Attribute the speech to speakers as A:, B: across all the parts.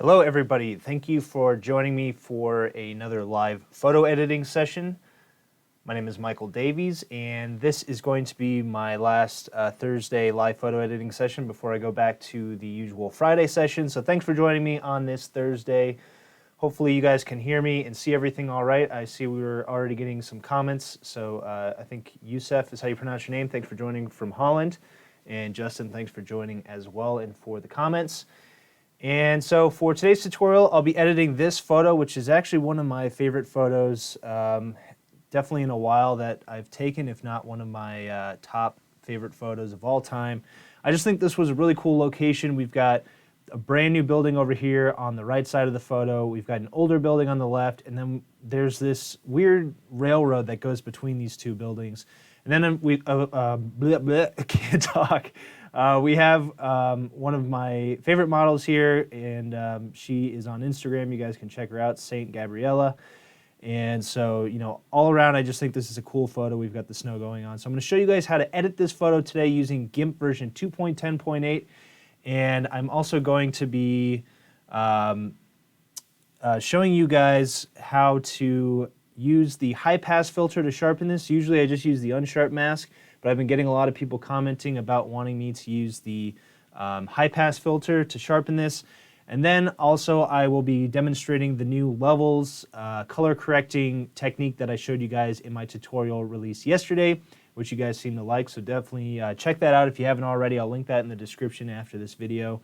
A: Hello everybody, thank you for joining me for another live photo editing session. My name is Michael Davies and this is going to be my last Thursday live photo editing session before I go back to the usual Friday session. So thanks for joining me on this Thursday. Hopefully you guys can hear me and see everything all right. I see we were already getting some comments, so I think Youssef is how you pronounce your name. Thanks for joining from Holland. And Justin, thanks for joining as well and for the comments. And so for today's tutorial, I'll be editing this photo, which is actually one of my favorite photos, definitely in a while that I've taken, if not one of my top favorite photos of all time. I just think this was a really cool location. We've got a brand new building over here on the right side of the photo. We've got an older building on the left, and then there's this weird railroad that goes between these two buildings. And then I can't talk. We have one of my favorite models here, and she is on Instagram. You guys can check her out, Saint Gabriella. And so, you know, all around, I just think this is a cool photo. We've got the snow going on. So I'm going to show you guys how to edit this photo today using GIMP version 2.10.8. And I'm also going to be showing you guys how to use the high pass filter to sharpen this. Usually I just use the unsharp mask, but I've been getting a lot of people commenting about wanting me to use the high pass filter to sharpen this. And then also I will be demonstrating the new levels color correcting technique that I showed you guys in my tutorial released yesterday, which you guys seem to like. So definitely check that out if you haven't already. I'll link that in the description after this video,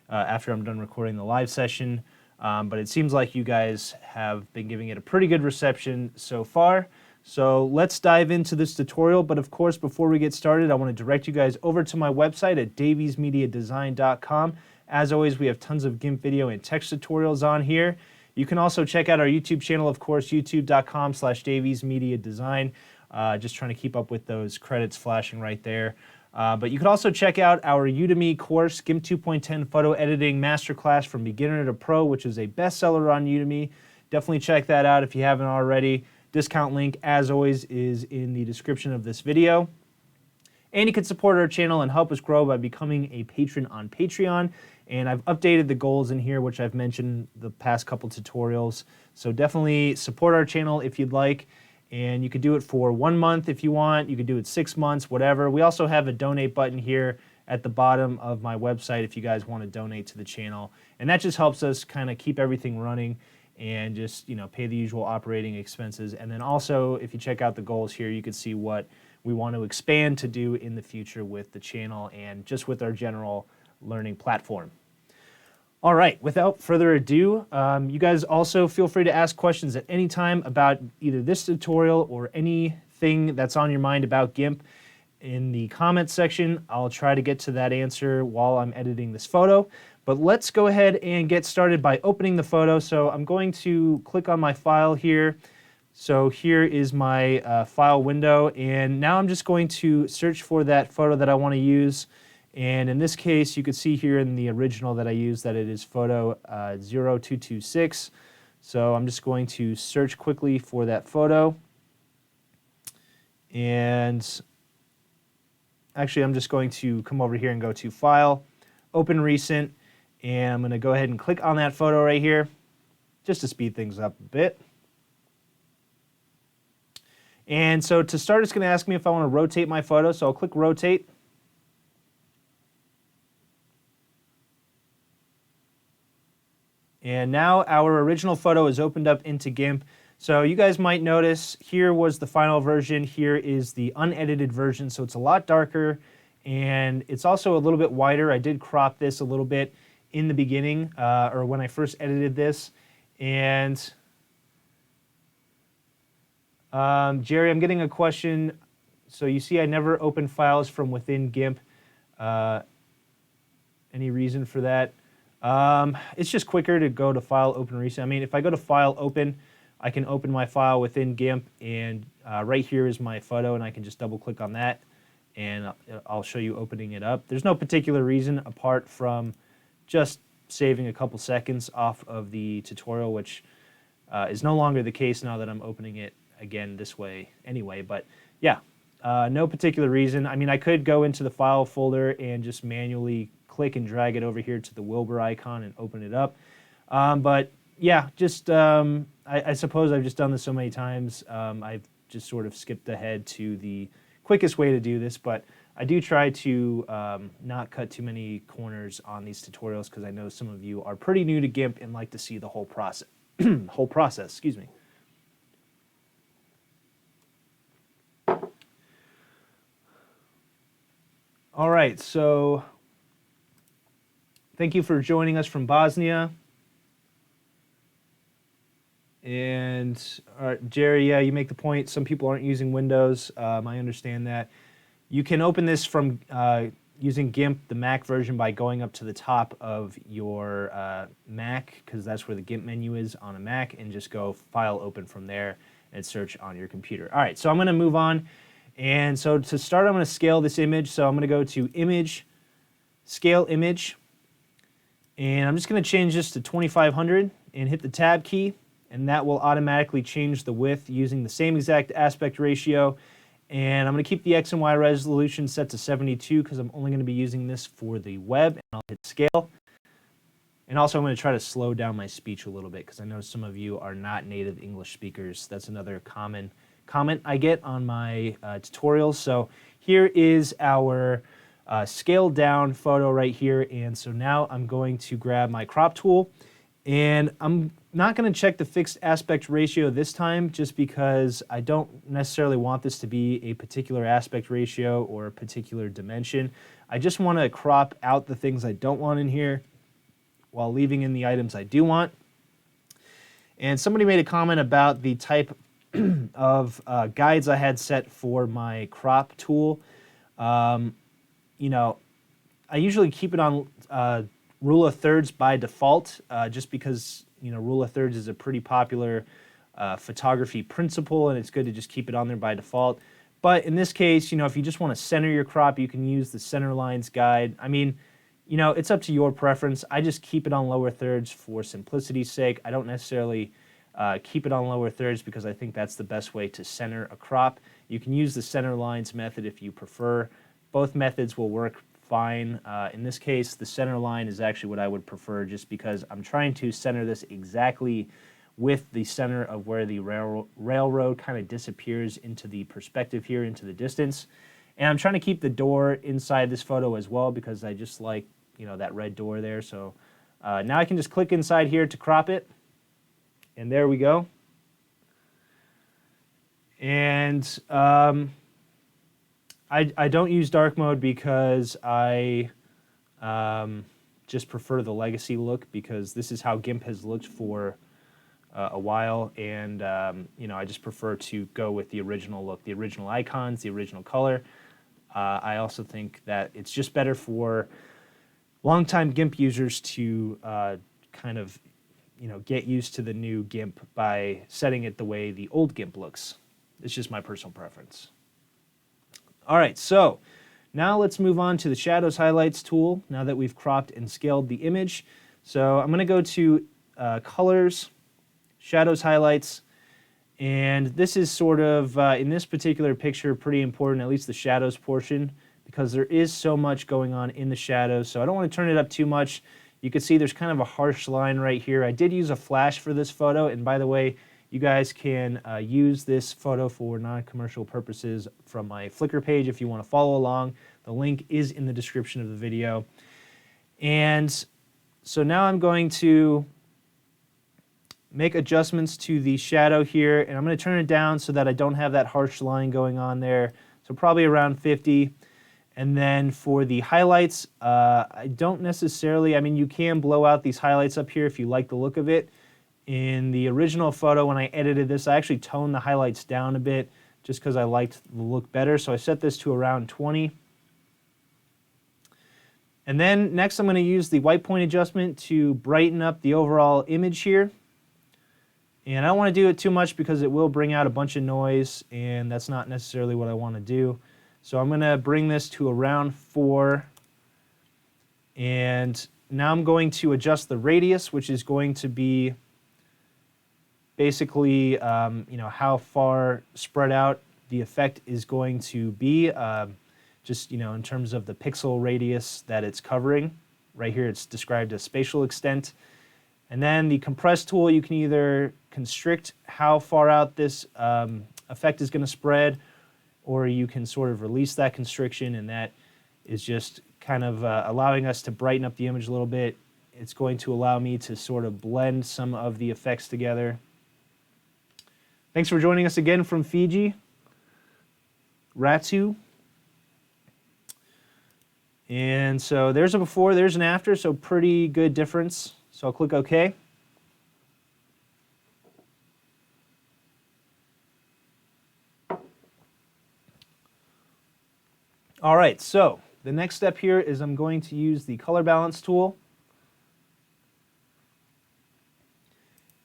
A: after I'm done recording the live session. But it seems like you guys have been giving it a pretty good reception so far. So let's dive into this tutorial. But of course, before we get started, I want to direct you guys over to my website at daviesmediadesign.com. As always, we have tons of GIMP video and text tutorials on here. You can also check out our YouTube channel, of course, youtube.com/daviesmediadesign. Just trying to keep up with those credits flashing right there. But you can also check out our Udemy course, GIMP 2.10 Photo Editing Masterclass from Beginner to Pro, which is a bestseller on Udemy. Definitely check that out if you haven't already. Discount link, as always, is in the description of this video. And you can support our channel and help us grow by becoming a patron on Patreon. And I've updated the goals in here, which I've mentioned the past couple tutorials. So definitely support our channel if you'd like. And you could do it for 1 month if you want. You could do it 6 months, whatever. We also have a donate button here at the bottom of my website if you guys want to donate to the channel. And that just helps us kind of keep everything running and just, you know, pay the usual operating expenses. And then also, if you check out the goals here, you can see what we want to expand to do in the future with the channel and just with our general learning platform. All right, without further ado, you guys also feel free to ask questions at any time about either this tutorial or anything that's on your mind about GIMP in the comments section. I'll try to get to that answer while I'm editing this photo. But let's go ahead and get started by opening the photo. So I'm going to click on my file here. So here is my file window, and now I'm just going to search for that photo that I want to use. And in this case, you can see here in the original that I used that it is photo 0226. So I'm just going to search quickly for that photo. And actually, I'm just going to come over here and go to File, Open Recent, and I'm going to go ahead and click on that photo right here, just to speed things up a bit. And so to start, it's going to ask me if I want to rotate my photo, so I'll click Rotate. And now our original photo is opened up into GIMP. So you guys might notice here was the final version, here is the unedited version, so it's a lot darker, and it's also a little bit wider. I did crop this a little bit in the beginning, or when I first edited this. And Jerry, I'm getting a question. So you see I never open files from within GIMP. Any reason for that? It's just quicker to go to File, Open, Recent. I mean, if I go to File, Open, I can open my file within GIMP, and right here is my photo, and I can just double click on that, and I'll show you opening it up. There's no particular reason apart from just saving a couple seconds off of the tutorial, which is no longer the case now that I'm opening it again this way anyway. But yeah, no particular reason. I mean, I could go into the file folder and just manually click and drag it over here to the Wilbur icon and open it up. But yeah, just I suppose I've just done this so many times. I've just sort of skipped ahead to the quickest way to do this, but I do try to not cut too many corners on these tutorials because I know some of you are pretty new to GIMP and like to see the whole process. Whole process, excuse me. All right, so thank you for joining us from Bosnia. And Jerry, yeah, you make the point. Some people aren't using Windows. I understand that. You can open this from using GIMP, the Mac version, by going up to the top of your Mac, because that's where the GIMP menu is on a Mac, and just go File, Open from there, and search on your computer. All right, so I'm going to move on. And so to start, I'm going to scale this image. So I'm going to go to Image, Scale Image, and I'm just going to change this to 2500 and hit the Tab key, and that will automatically change the width using the same exact aspect ratio. And I'm going to keep the X and Y resolution set to 72 because I'm only going to be using this for the web, and I'll hit Scale. And also I'm going to try to slow down my speech a little bit because I know some of you are not native English speakers. That's another common comment I get on my tutorials. So here is our scaled down photo right here. And so now I'm going to grab my crop tool, and I'm not going to check the fixed aspect ratio this time just because I don't necessarily want this to be a particular aspect ratio or a particular dimension. I just want to crop out the things I don't want in here while leaving in the items I do want. And somebody made a comment about the type of guides I had set for my crop tool. You know, I usually keep it on rule of thirds by default, just because, you know, rule of thirds is a pretty popular photography principle, and it's good to just keep it on there by default. But in this case, you know, if you just want to center your crop, you can use the center lines guide. I mean, you know, it's up to your preference. I just keep it on lower thirds for simplicity's sake. I don't necessarily keep it on lower thirds because I think that's the best way to center a crop. You can use the center lines method if you prefer. Both methods will work fine. In this case, the center line is actually what I would prefer just because I'm trying to center this exactly with the center of where the railroad kind of disappears into the perspective here, into the distance. And I'm trying to keep the door inside this photo as well because I just like, you know, that red door there. So now I can just click inside here to crop it. And there we go. And I don't use dark mode because I just prefer the legacy look because this is how GIMP has looked for a while. And, you know, I just prefer to go with the original look, the original icons, the original color. I also think that it's just better for longtime GIMP users to kind of, you know, get used to the new GIMP by setting it the way the old GIMP looks. It's just my personal preference. All right, so now let's move on to the Shadows Highlights tool now that we've cropped and scaled the image. So I'm going to go to Colors, Shadows Highlights, and this is sort of, in this particular picture, pretty important, at least the shadows portion, because there is so much going on in the shadows. So I don't want to turn it up too much. You can see there's kind of a harsh line right here. I did use a flash for this photo, and by the way, you guys can use this photo for non-commercial purposes from my Flickr page if you want to follow along. The link is in the description of the video. And so now I'm going to make adjustments to the shadow here, and I'm going to turn it down so that I don't have that harsh line going on there. So probably around 50. And then for the highlights, I don't necessarily, I mean, you can blow out these highlights up here if you like the look of it. In the original photo, when I edited this, I actually toned the highlights down a bit just because I liked the look better. So I set this to around 20. And then next I'm going to use the white point adjustment to brighten up the overall image here. And I don't want to do it too much because it will bring out a bunch of noise, and that's not necessarily what I want to do. So I'm going to bring this to around 4. And now I'm going to adjust the radius, which is going to be basically, you know, how far spread out the effect is going to be, just, you know, in terms of the pixel radius that it's covering. Right here it's described as spatial extent. And then the compress tool, you can either constrict how far out this effect is going to spread, or you can sort of release that constriction, and that is just kind of allowing us to brighten up the image a little bit. It's going to allow me to sort of blend some of the effects together. Thanks for joining us again from Fiji. Ratu. And so there's a before, there's an after, so pretty good difference. So I'll click OK. All right, so the next step here is I'm going to use the color balance tool.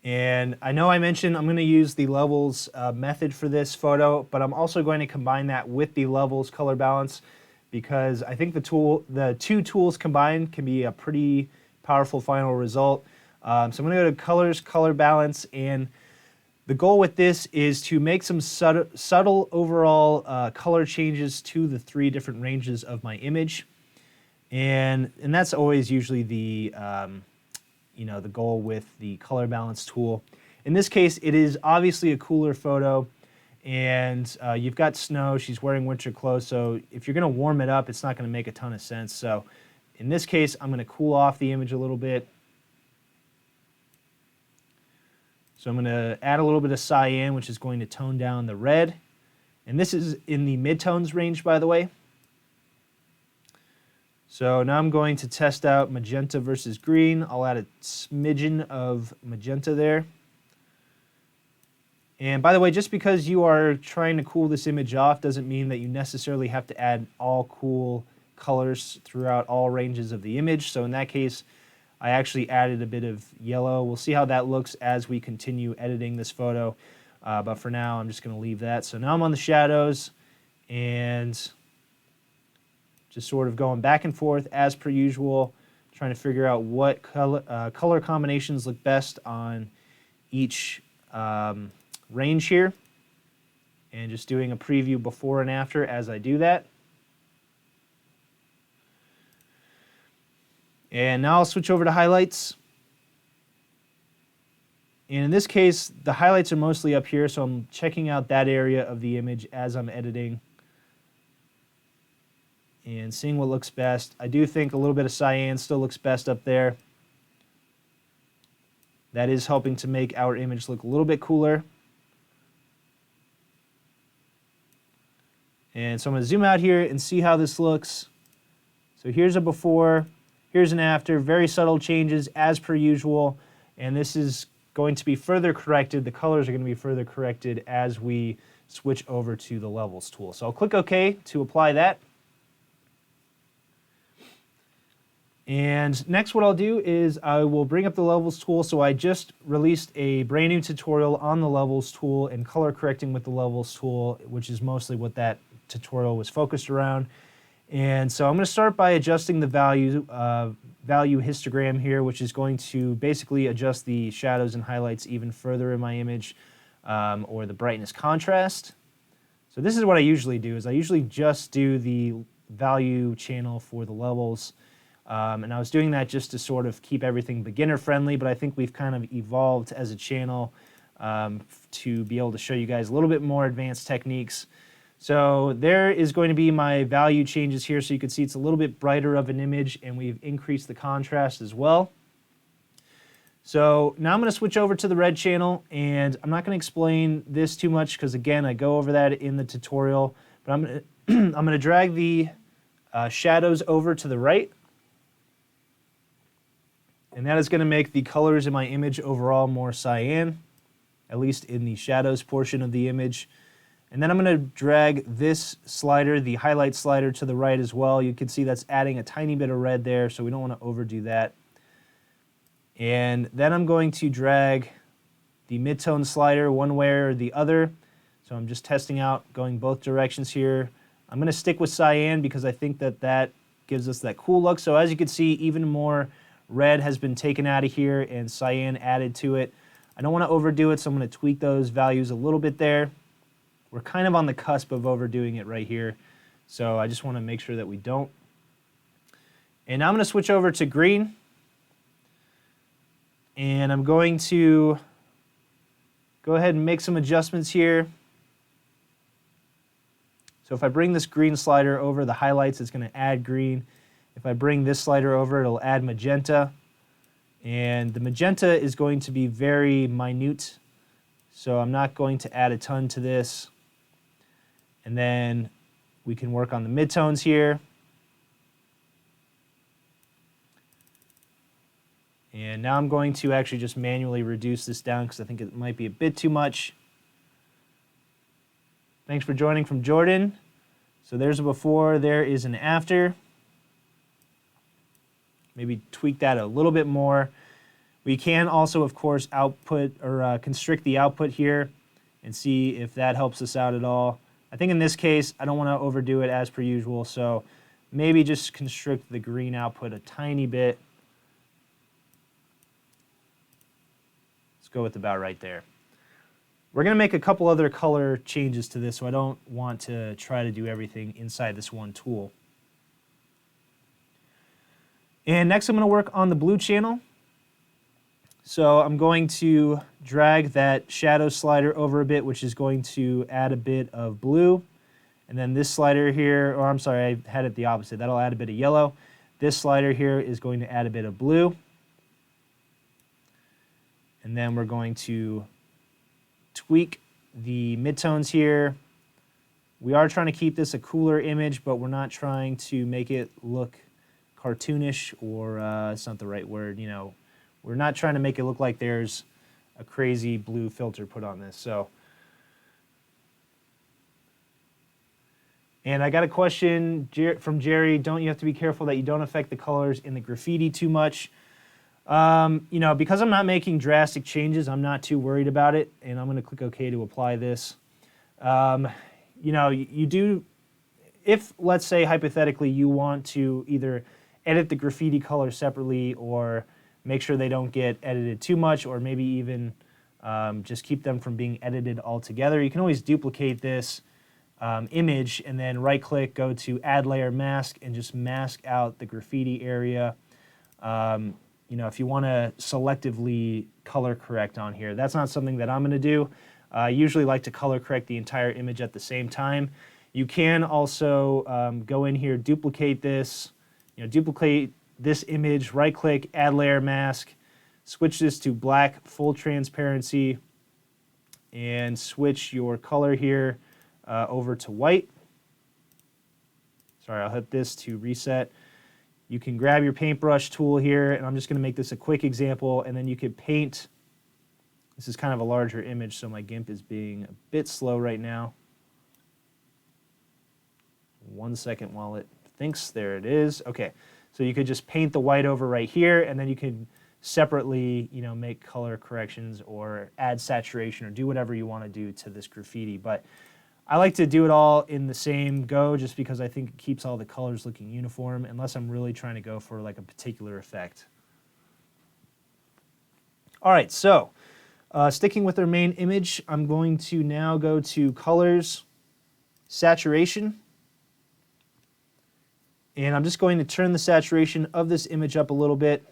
A: And I know I mentioned I'm going to use the levels method for this photo, but I'm also going to combine that with the levels color balance, because I think the two tools combined can be a pretty powerful final result. So I'm going to go to colors, color balance, and the goal with this is to make some subtle overall color changes to the 3 different ranges of my image. And that's always usually the the goal with the color balance tool. In this case, it is obviously a cooler photo, and you've got snow, she's wearing winter clothes, so if you're going to warm it up, it's not going to make a ton of sense. So in this case, I'm going to cool off the image a little bit. So I'm going to add a little bit of cyan, which is going to tone down the red. And this is in the midtones range, by the way. So now I'm going to test out magenta versus green. I'll add a smidgen of magenta there. And by the way, just because you are trying to cool this image off doesn't mean that you necessarily have to add all cool colors throughout all ranges of the image. So in that case, I actually added a bit of yellow. We'll see how that looks as we continue editing this photo. But for now, I'm just going to leave that. So now I'm on the shadows and just sort of going back and forth as per usual, trying to figure out what color combinations look best on each range here, and just doing a preview before and after as I do that. And now I'll switch over to highlights. And in this case, the highlights are mostly up here, so I'm checking out that area of the image as I'm editing and seeing what looks best. I do think a little bit of cyan still looks best up there. That is helping to make our image look a little bit cooler. And so I'm going to zoom out here and see how this looks. So here's a before, here's an after, very subtle changes as per usual, and this is going to be further corrected. The colors are going to be further corrected as we switch over to the levels tool. So I'll click OK to apply that. And next what I'll do is I will bring up the levels tool. So I just released a brand new tutorial on the levels tool and color correcting with the levels tool, which is mostly what that tutorial was focused around. And so I'm going to start by adjusting the value histogram here, which is going to basically adjust the shadows and highlights even further in my image, or the brightness contrast. So this is what I usually do, is I usually just do the value channel for the levels. And I was doing that just to sort of keep everything beginner friendly, but I think we've kind of evolved as a channel to be able to show you guys a little bit more advanced techniques. So there is going to be my value changes here, so you can see it's a little bit brighter of an image, and we've increased the contrast as well. So now I'm going to switch over to the red channel, and I'm not going to explain this too much because, again, I go over that in the tutorial, but I'm going to drag the shadows over to the right. And that is going to make the colors in my image overall more cyan, at least in the shadows portion of the image. And then I'm going to drag this slider, the highlight slider, to the right as well. You can see that's adding a tiny bit of red there, so we don't want to overdo that. And then I'm going to drag the midtone slider one way or the other. So I'm just testing out, going both directions here. I'm going to stick with cyan because I think that that gives us that cool look. So as you can see, even more red has been taken out of here and cyan added to it. I don't want to overdo it, so I'm going to tweak those values a little bit there. We're kind of on the cusp of overdoing it right here, so I just want to make sure that we don't. And now I'm going to switch over to green. And I'm going to go ahead and make some adjustments here. So if I bring this green slider over the highlights, it's going to add green. If I bring this slider over, it'll add magenta. And the magenta is going to be very minute, so I'm not going to add a ton to this. And then we can work on the midtones here. And now I'm going to actually just manually reduce this down because I think it might be a bit too much. Thanks for joining from Jordan. So there's a before, there is an after. Maybe tweak that a little bit more. We can also, of course, output or constrict the output here and see if that helps us out at all. I think in this case, I don't want to overdo it as per usual, so maybe just constrict the green output a tiny bit. Let's go with about right there. We're going to make a couple other color changes to this, so I don't want to try to do everything inside this one tool. And next I'm going to work on the blue channel. So I'm going to drag that shadow slider over a bit, which is going to add a bit of blue. And then this slider here, or I'm sorry, I had it the opposite. That'll add a bit of yellow. This slider here is going to add a bit of blue. And then we're going to tweak the midtones here. We are trying to keep this a cooler image, but we're not trying to make it look cartoonish, or it's not the right word, you know. We're not trying to make it look like there's a crazy blue filter put on this. So, and I got a question from Jerry. Don't you have to be careful that you don't affect the colors in the graffiti too much? You know, because I'm not making drastic changes, I'm not too worried about it, and I'm going to click OK to apply this. You know, you do, if let's say hypothetically you want to either edit the graffiti color separately or make sure they don't get edited too much, or maybe even just keep them from being edited altogether, you can always duplicate this image and then right-click, go to Add Layer Mask, and just mask out the graffiti area. You know, if you want to selectively color correct on here, that's not something that I'm going to do. I usually like to color correct the entire image at the same time. You can also go in here, duplicate this, you know, duplicate this image, right-click, Add Layer Mask, switch this to black, full transparency, and switch your color here over to white. Sorry, I'll hit this to reset. You can grab your paintbrush tool here, and I'm just going to make this a quick example, and then you could paint. This is kind of a larger image, so my GIMP is being a bit slow right now. 1 second while it thinks. There it is. Okay. So you could just paint the white over right here, and then you can separately, you know, make color corrections or add saturation or do whatever you want to do to this graffiti. But I like to do it all in the same go just because I think it keeps all the colors looking uniform, unless I'm really trying to go for like a particular effect. All right, so sticking with our main image, I'm going to now go to Colors, Saturation. And I'm just going to turn the saturation of this image up a little bit.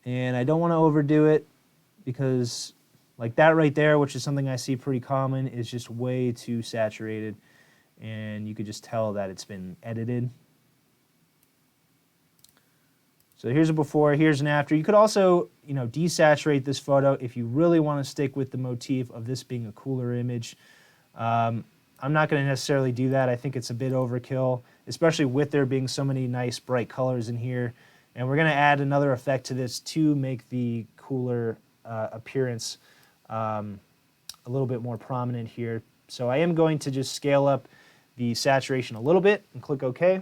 A: And I don't want to overdo it because like that right there, which is something I see pretty common, is just way too saturated. And you could just tell that it's been edited. So here's a before, here's an after. You could also, you know, desaturate this photo if you really want to stick with the motif of this being a cooler image. I'm not going to necessarily do that. I think it's a bit overkill, especially with there being so many nice bright colors in here. And we're going to add another effect to this to make the cooler appearance a little bit more prominent here. So I am going to just scale up the saturation a little bit and click OK.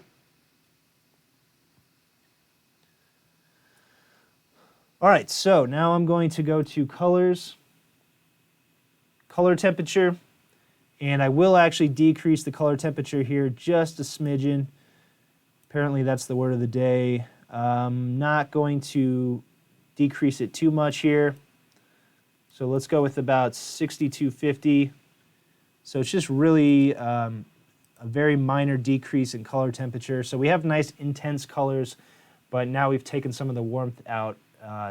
A: All right, so now I'm going to go to Colors, Color Temperature, and I will actually decrease the color temperature here just a smidgen. Apparently that's the word of the day. I'm not going to decrease it too much here. So let's go with about 6250. So it's just really a very minor decrease in color temperature. So we have nice intense colors, but now we've taken some of the warmth out.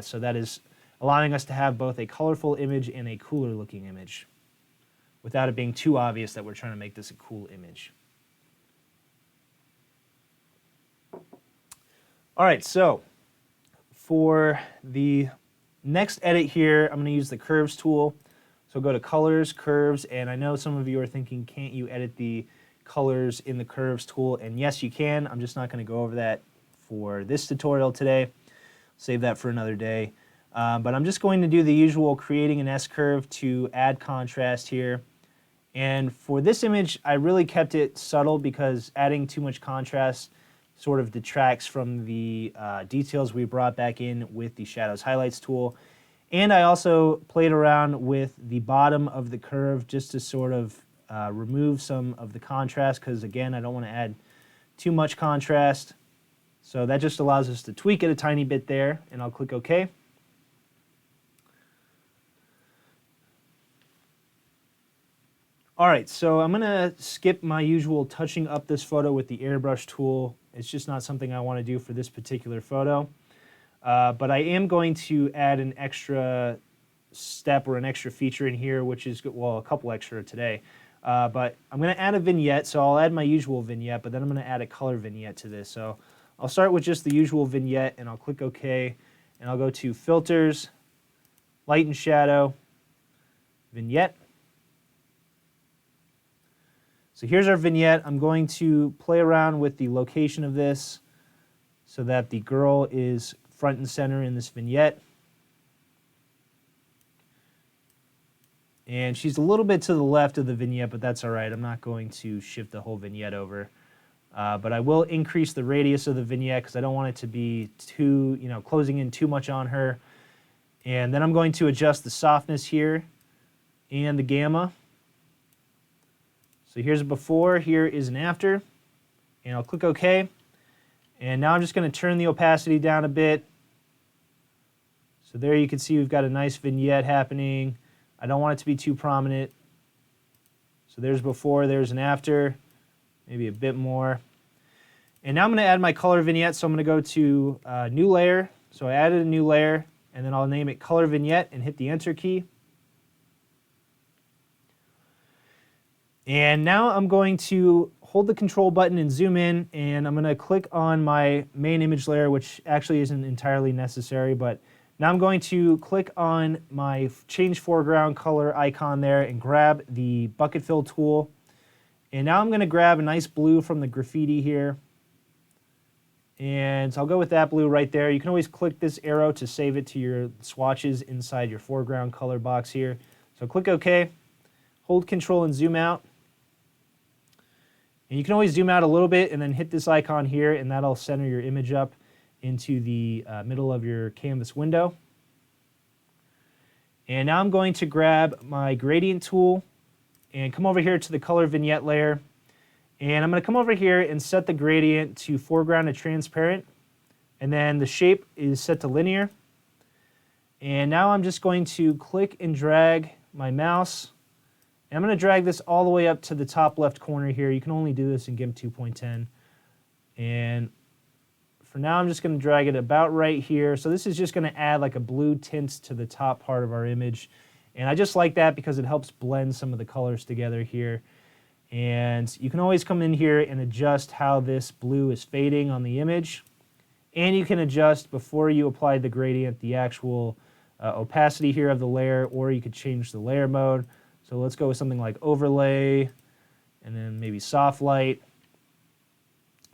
A: So that is allowing us to have both a colorful image and a cooler looking image without it being too obvious that we're trying to make this a cool image. All right, so for the next edit here, I'm going to use the curves tool. So go to colors, curves, and I know some of you are thinking, can't you edit the colors in the curves tool? And yes, you can. I'm just not going to go over that for this tutorial today. Save that for another day. But I'm just going to do the usual creating an S-curve to add contrast here. And for this image, I really kept it subtle because adding too much contrast sort of detracts from the details we brought back in with the shadows highlights tool. And I also played around with the bottom of the curve just to sort of remove some of the contrast because, again, I don't want to add too much contrast. So that just allows us to tweak it a tiny bit there, and I'll click OK. All right, so I'm going to skip my usual touching up this photo with the airbrush tool. It's just not something I want to do for this particular photo. But I am going to add an extra step or an extra feature in here, which is, well, a couple extra today. But I'm going to add a vignette, so I'll add my usual vignette, but then I'm going to add a color vignette to this. So I'll start with just the usual vignette, and I'll click OK, and I'll go to Filters, Light and Shadow, Vignette. So here's our vignette. I'm going to play around with the location of this so that the girl is front and center in this vignette. And she's a little bit to the left of the vignette, but that's all right. I'm not going to shift the whole vignette over. But I will increase the radius of the vignette because I don't want it to be too, closing in too much on her. And then I'm going to adjust the softness here and the gamma. So here's a before, here is an after, and I'll click OK. And now I'm just going to turn the opacity down a bit. So there you can see we've got a nice vignette happening. I don't want it to be too prominent. So there's before, there's an after, maybe a bit more. And now I'm going to add my color vignette, so I'm going to go to New Layer. So I added a new layer, and then I'll name it Color Vignette and hit the Enter key. And now I'm going to hold the control button and zoom in, and I'm going to click on my main image layer, which actually isn't entirely necessary, but now I'm going to click on my change foreground color icon there and grab the bucket fill tool. And now I'm going to grab a nice blue from the graffiti here. And so I'll go with that blue right there. You can always click this arrow to save it to your swatches inside your foreground color box here. So click OK, hold Control and zoom out. And you can always zoom out a little bit and then hit this icon here, and that'll center your image up into the middle of your canvas window. And now I'm going to grab my gradient tool and come over here to the color vignette layer. And I'm going to come over here and set the gradient to foreground to transparent. And then the shape is set to linear. And now I'm just going to click and drag my mouse. And I'm going to drag this all the way up to the top left corner here. You can only do this in GIMP 2.10. And for now, I'm just going to drag it about right here. So this is just going to add like a blue tint to the top part of our image. And I just like that because it helps blend some of the colors together here. And you can always come in here and adjust how this blue is fading on the image. And you can adjust, before you apply the gradient, the actual opacity here of the layer, or you could change the layer mode. So let's go with something like overlay, and then maybe soft light.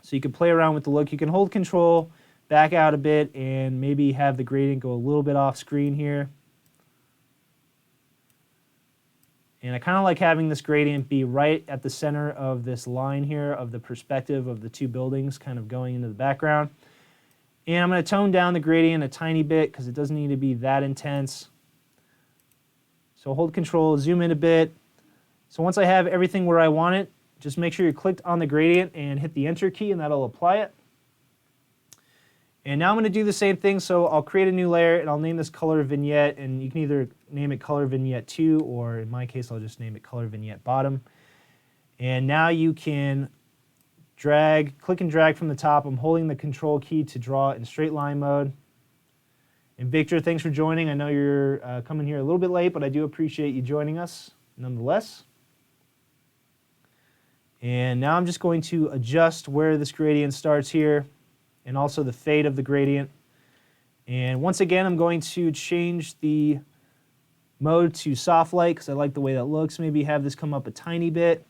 A: So you can play around with the look. You can hold Control, back out a bit, and maybe have the gradient go a little bit off screen here. And I kind of like having this gradient be right at the center of this line here of the perspective of the two buildings kind of going into the background. And I'm going to tone down the gradient a tiny bit because it doesn't need to be that intense. So hold Control, zoom in a bit. So once I have everything where I want it, just make sure you clicked on the gradient and hit the Enter key, and that'll apply it. And now I'm going to do the same thing. So I'll create a new layer, and I'll name this Color Vignette, and you can either name it Color Vignette 2, or in my case, I'll just name it Color Vignette Bottom. And now you can click and drag from the top. I'm holding the control key to draw in straight line mode. And Victor, thanks for joining. I know you're coming here a little bit late, but I do appreciate you joining us nonetheless. And now I'm just going to adjust where this gradient starts here and also the fade of the gradient. And once again, I'm going to change the mode to soft light because I like the way that looks. Maybe have this come up a tiny bit.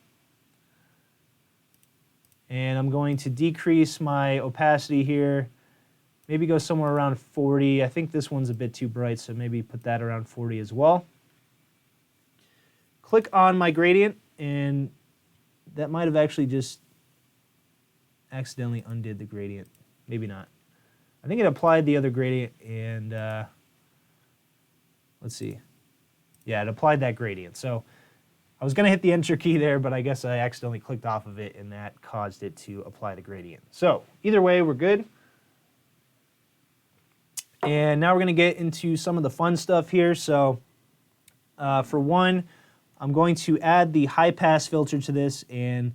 A: And I'm going to decrease my opacity here. Maybe go somewhere around 40. I think this one's a bit too bright, so maybe put that around 40 as well. Click on my gradient, and that might have actually just accidentally undid the gradient. Maybe not. I think it applied the other gradient, and let's see. Yeah, it applied that gradient. So I was going to hit the Enter key there, but I guess I accidentally clicked off of it, and that caused it to apply the gradient. So either way, we're good. And now we're going to get into some of the fun stuff here. So for one, I'm going to add the high pass filter to this, and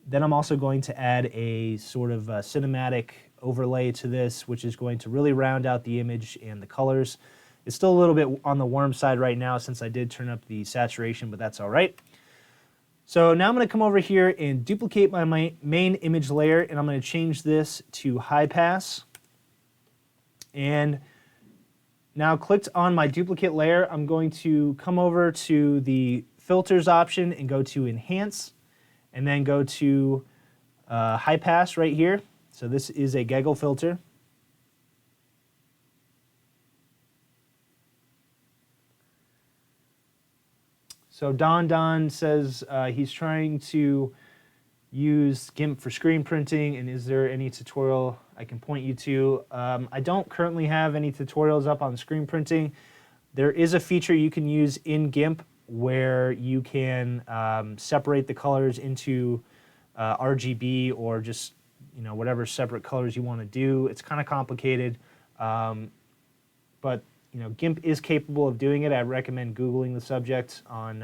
A: then I'm also going to add a sort of cinematic overlay to this, which is going to really round out the image and the colors. It's still a little bit on the warm side right now since I did turn up the saturation, but that's all right. So now I'm going to come over here and duplicate my main image layer, and I'm going to change this to high pass. And now clicked on my duplicate layer, I'm going to come over to the filters option and go to enhance, and then go to high pass right here. So this is a gaggle filter. So Don says he's trying to use GIMP for screen printing, and is there any tutorial I can point you to? I don't currently have any tutorials up on screen printing. There is a feature you can use in GIMP where you can separate the colors into RGB or just whatever separate colors you want to do. It's kind of complicated, but GIMP is capable of doing it. I recommend Googling the subject on.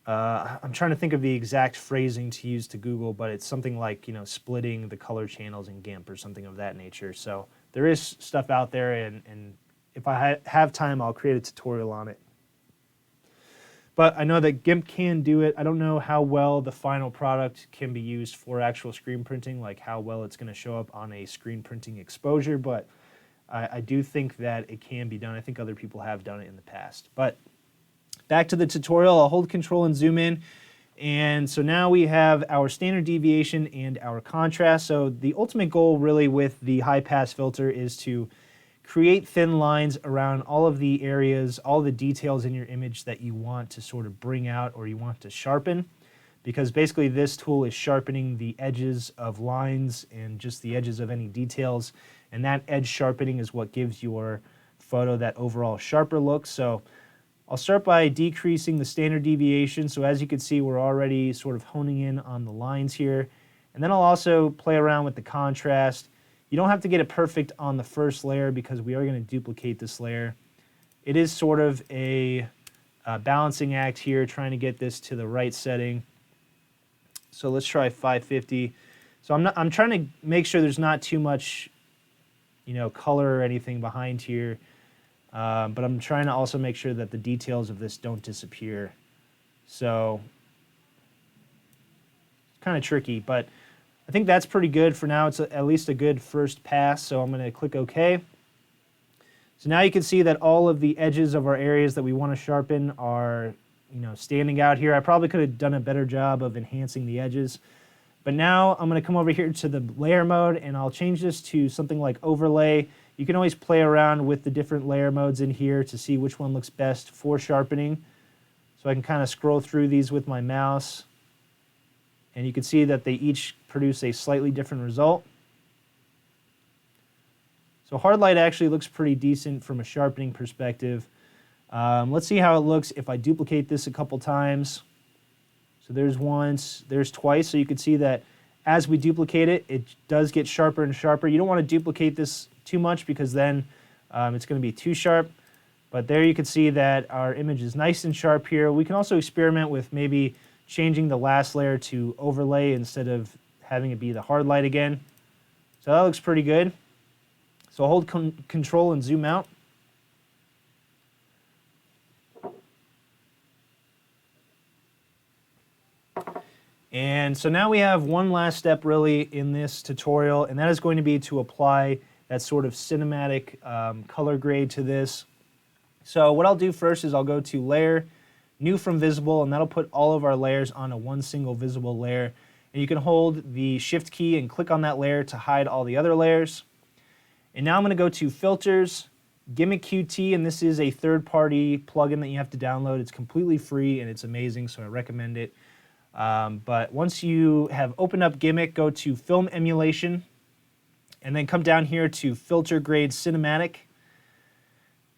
A: I'm trying to think of the exact phrasing to use to Google, but it's something like, splitting the color channels in GIMP or something of that nature. So there is stuff out there, and if I have time, I'll create a tutorial on it. But I know that GIMP can do it. I don't know how well the final product can be used for actual screen printing, like how well it's going to show up on a screen printing exposure, but I do think that it can be done. I think other people have done it in the past. But back to the tutorial, I'll hold control and zoom in. And so now we have our standard deviation and our contrast. So the ultimate goal really with the high pass filter is to create thin lines around all of the areas, all the details in your image that you want to sort of bring out or you want to sharpen. Because basically this tool is sharpening the edges of lines and just the edges of any details. And that edge sharpening is what gives your photo that overall sharper look. So I'll start by decreasing the standard deviation. So as you can see, we're already sort of honing in on the lines here. And then I'll also play around with the contrast. You don't have to get it perfect on the first layer because we are going to duplicate this layer. It is sort of a balancing act here, trying to get this to the right setting. So let's try 550. So I'm trying to make sure there's not too much, color or anything behind here. But I'm trying to also make sure that the details of this don't disappear. So it's kind of tricky, but I think that's pretty good for now. It's at least a good first pass, so I'm going to click OK. So now you can see that all of the edges of our areas that we want to sharpen are, standing out here. I probably could have done a better job of enhancing the edges. But now I'm going to come over here to the layer mode, and I'll change this to something like overlay. You can always play around with the different layer modes in here to see which one looks best for sharpening. So I can kind of scroll through these with my mouse, and you can see that they each produce a slightly different result. So hard light actually looks pretty decent from a sharpening perspective. Let's see how it looks if I duplicate this a couple times. So there's once, there's twice, so you can see that as we duplicate it, it does get sharper and sharper. You don't want to duplicate this too much because then it's going to be too sharp. But there you can see that our image is nice and sharp here. We can also experiment with maybe changing the last layer to overlay instead of having it be the hard light again. So that looks pretty good. So hold control and zoom out. And so now we have one last step really in this tutorial, and that is going to be to apply that sort of cinematic color grade to this. So what I'll do first is I'll go to Layer, New from Visible, and that'll put all of our layers onto one single visible layer. And you can hold the Shift key and click on that layer to hide all the other layers. And now I'm going to go to Filters, GIMP QT, and this is a third-party plugin that you have to download. It's completely free and it's amazing, so I recommend it. But once you have opened up GIMP, go to Film Emulation, and then come down here to Filter Grade Cinematic.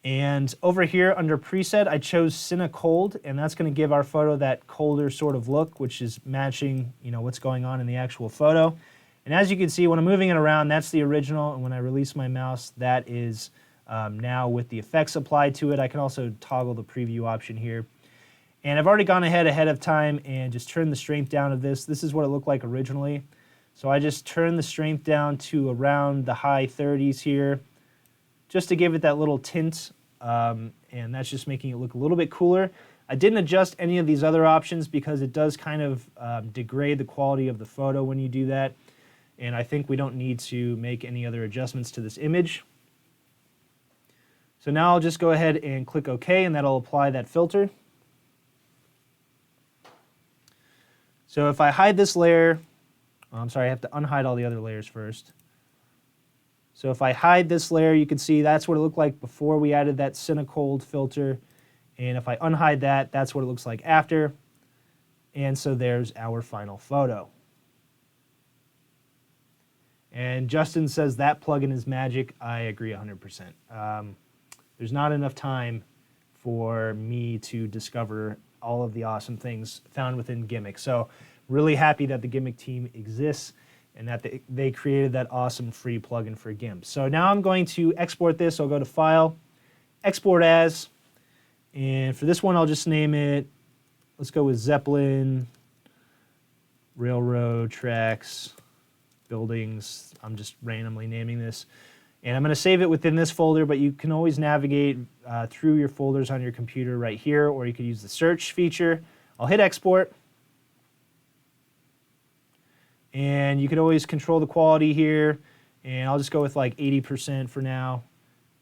A: And over here under Preset, I chose Cine Cold, and that's going to give our photo that colder sort of look, which is matching, you know, what's going on in the actual photo. And as you can see, when I'm moving it around, that's the original, and when I release my mouse, that is now with the effects applied to it. I can also toggle the preview option here. And I've already gone ahead of time and just turned the strength down of this. This is what it looked like originally. So I just turned the strength down to around the high 30s here, just to give it that little tint, and that's just making it look a little bit cooler. I didn't adjust any of these other options because it does kind of degrade the quality of the photo when you do that, and I think we don't need to make any other adjustments to this image. So now I'll just go ahead and click OK, and that'll apply that filter. So if I hide this layer, I'm sorry, I have to unhide all the other layers first. So if I hide this layer, you can see that's what it looked like before we added that Cine Cold filter. And if I unhide that, that's what it looks like after. And so there's our final photo. And Justin says that plugin is magic. I agree 100%. There's not enough time for me to discover all of the awesome things found within GIMP. So really happy that the GIMP team exists and that they created that awesome free plugin for GIMP. So now I'm going to export this. I'll go to File, Export As, and for this one I'll just name it, let's go with Zeppelin, Railroad Tracks, Buildings. I'm just randomly naming this. And I'm going to save it within this folder, but you can always navigate through your folders on your computer right here, or you could use the search feature. I'll hit export. And you can always control the quality here. And I'll just go with like 80% for now,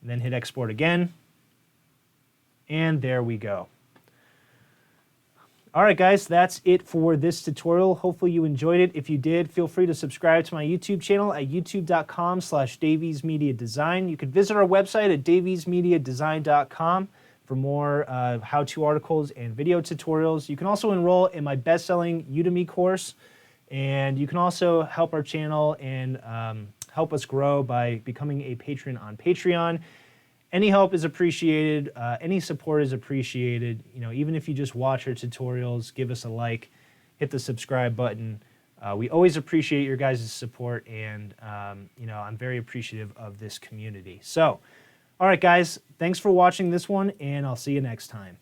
A: and then hit export again. And there we go. All right, guys, that's it for this tutorial. Hopefully you enjoyed it. If you did, feel free to subscribe to my YouTube channel at youtube.com/daviesmediadesign. You can visit our website at daviesmediadesign.com for more how-to articles and video tutorials. You can also enroll in my best-selling Udemy course, and you can also help our channel and help us grow by becoming a patron on Patreon. Any help is appreciated. Any support is appreciated. You know, even if you just watch our tutorials, give us a like, hit the subscribe button. We always appreciate your guys' support, and you know, I'm very appreciative of this community. So, all right, guys, thanks for watching this one, and I'll see you next time.